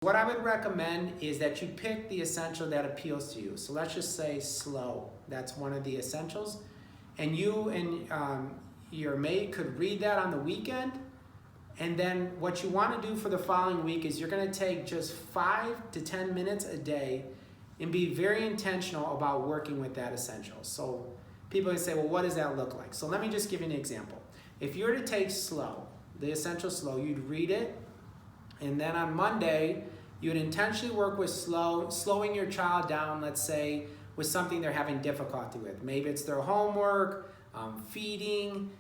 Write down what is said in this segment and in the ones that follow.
What I would recommend is that you pick the essential that appeals to you. So let's just say slow. That's one of the essentials. And you and your mate could read that on the weekend. And then what you want to do for the following week is you're going to take just 5 to 10 minutes a day and be very intentional about working with that essential. So people can say, well, what does that look like? So let me just give you an example. If you were to take slow, the essential slow, you'd read it. And then on Monday, you would intentionally work with slowing your child down, let's say, with something they're having difficulty with. Maybe it's their homework, feeding,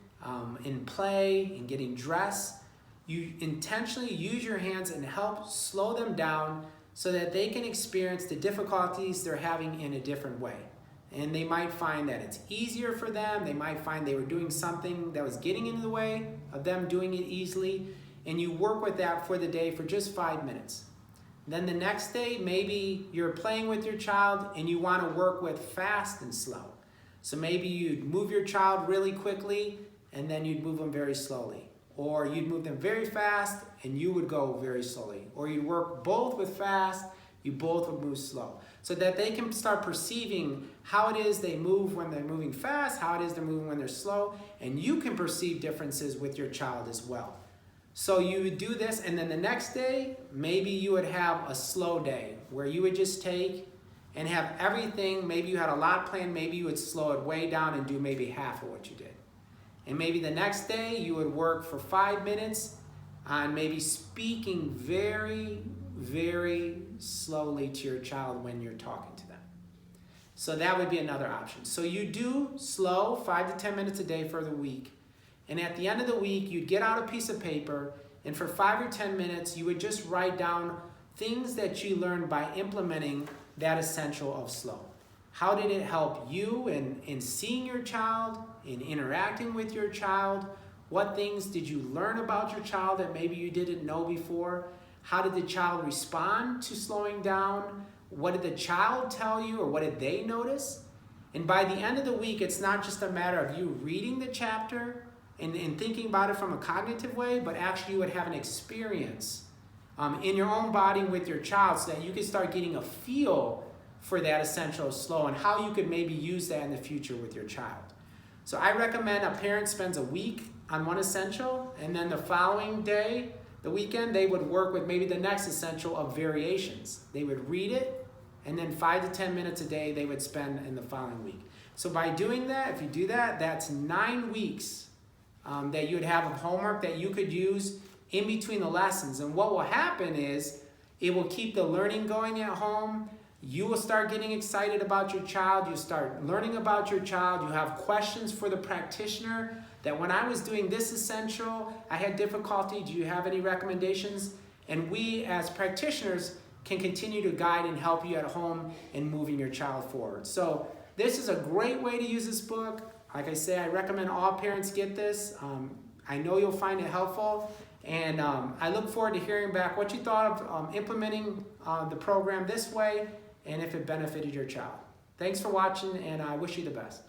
in play, and getting dressed. You intentionally use your hands and help slow them down so that they can experience the difficulties they're having in a different way. And they might find that it's easier for them. They might find they were doing something that was getting in the way of them doing it easily. And you work with that for the day for just 5 minutes. Then the next day, maybe you're playing with your child and you want to work with fast and slow. So maybe you'd move your child really quickly and then you'd move them very slowly. Or you'd move them very fast and you would go very slowly. Or you'd work both with fast, you both would move slow. So that they can start perceiving how it is they move when they're moving fast, how it is they're moving when they're slow, and you can perceive differences with your child as well. So you would do this, and then the next day, maybe you would have a slow day where you would just take and have everything. Maybe you had a lot planned, maybe you would slow it way down and do maybe half of what you did. And maybe the next day you would work for 5 minutes on maybe speaking very, very slowly to your child when you're talking to them. So that would be another option. So you do slow 5 to 10 minutes a day for the week. And at the end of the week, you'd get out a piece of paper, and for 5 or 10 minutes, you would just write down things that you learned by implementing that essential of slow. How did it help you in seeing your child, in interacting with your child? What things did you learn about your child that maybe you didn't know before? How did the child respond to slowing down? What did the child tell you, or what did they notice? And by the end of the week, it's not just a matter of you reading the chapter and thinking about it from a cognitive way, but actually you would have an experience in your own body with your child so that you can start getting a feel for that essential slow and how you could maybe use that in the future with your child. So I recommend a parent spends a week on one essential, and then the following day, the weekend, they would work with maybe the next essential of variations. They would read it, and then 5 to 10 minutes a day they would spend in the following week. So by doing that, if you do that, that's 9 weeks that you'd have of homework that you could use in between the lessons. And what will happen is it will keep the learning going at home. You will start getting excited about your child. You start learning about your child. You have questions for the practitioner that when I was doing this essential, I had difficulty. Do you have any recommendations? And we as practitioners can continue to guide and help you at home in moving your child forward. So this is a great way to use this book. Like I say, I recommend all parents get this. I know you'll find it helpful. And I look forward to hearing back what you thought of implementing the program this way and if it benefited your child. Thanks for watching, and I wish you the best.